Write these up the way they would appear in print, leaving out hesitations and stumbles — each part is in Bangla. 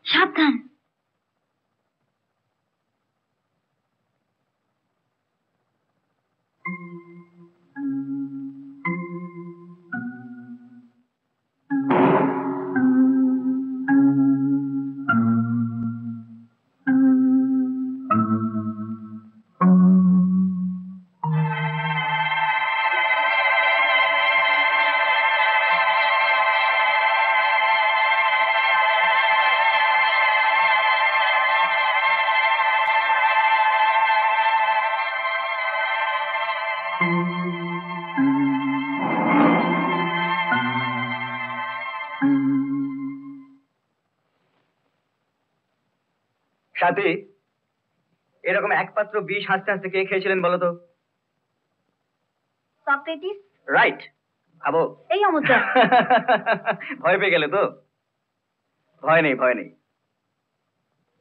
সাবধান। সাথী, এরকম এক পাত্র বিষ হাসতে হাসতে কে খেয়েছিলেন বলো তো? সক্রেটিস। রাইট। ভাবো। এই অমুদ্রা। ভয় পেয়ে গেলে তো? ভয় নেই, ভয় নেই।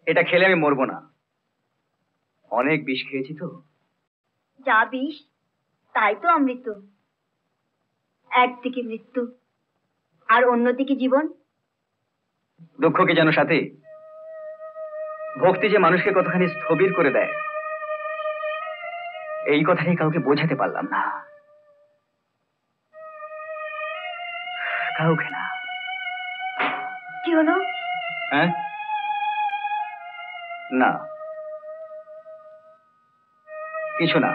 এটা খেলে আমি মরবো না। অনেক বিষ খেয়েছি তো। যা বিষ তাই তো অমৃত। একদিকে মৃত্যু আর অন্যদিকে জীবন। দুঃখ কি জানো সাথী? ভক্তি যে মানুষকে কতখানি স্থবির করে দেয়, এই কথাটাই কাউকে বোঝাতে পারলাম না। কাউকে না। কি হলো? হ্যাঁ, না কিছু না।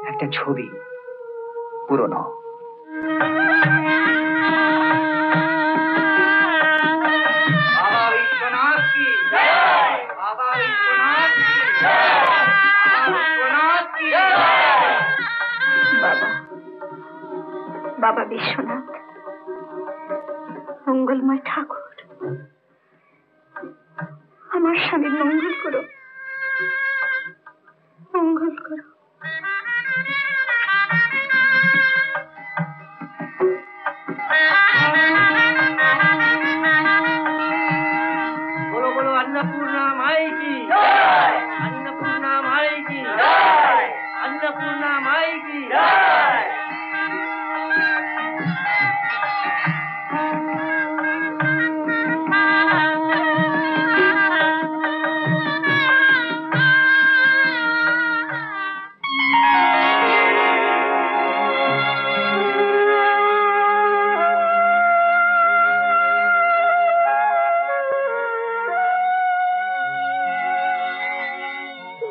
একটা ছবি পুরনো। বাবা বিশ্বনাথ, মঙ্গলময় ঠাকুর, আমার স্বামীর মঙ্গল করো, মঙ্গল করো। বলো বলো अन्नपूर्णा माई की, अन्नपूर्णा माई की, अन्नपूर्णा माई की।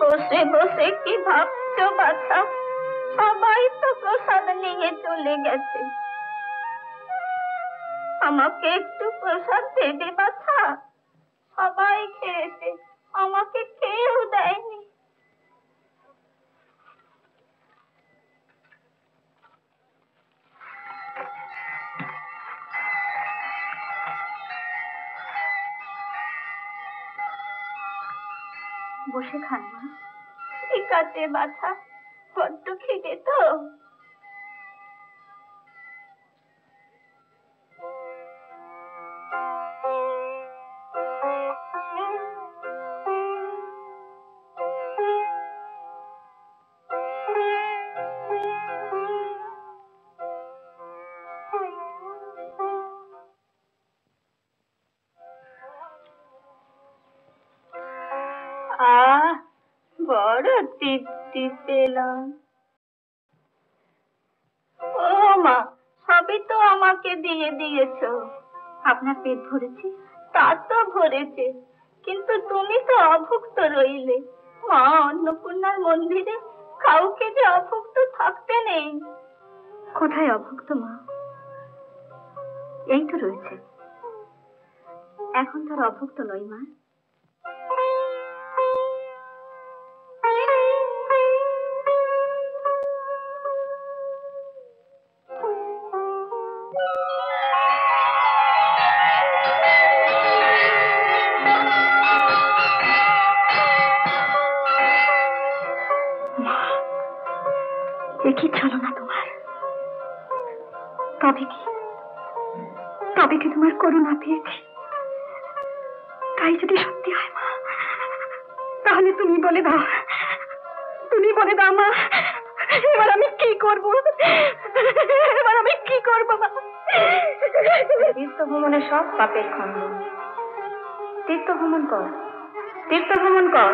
বসে বসে কি ভাবছো বাছা? সবাই তো প্রসাদ নিয়ে চলে গেছে, আমাকে একটু প্রসাদ দেবে বাছা? সবাই খেয়েছে, আমাকে কেউ দেয়নি। বসে খান মা। ঠিক আছে বাছা, বড্ড খিদে তো। বড় তৃপ্তি পেলাম। ও মা, সবই তো আমাকে দিয়ে দিয়েছো। আপনার পেট ভরেছে? তা তো ভরেছে, কিন্তু তুমি তো অভুক্ত রইলে। মা অন্নপূর্ণার মন্দিরে কাউকে যে অভুক্ত থাকতে নেই। কোথায় অভুক্ত মা? এই তো রয়েছে। এখন তার অভুক্ত নই মা। কি চলো না তোমার? তবে কি তোমার করুণা পেয়েছি? তাই যদি সত্যি হয় মা, তাহলে তুমি বলে দাও, মা, এবার আমি কি করব? এবার আমি কি করব? তীর্থ ভ্রমণে সব পাপের খণ্ডন। তীর্থ ভ্রমণ কর, তীর্থ ভ্রমণ কর।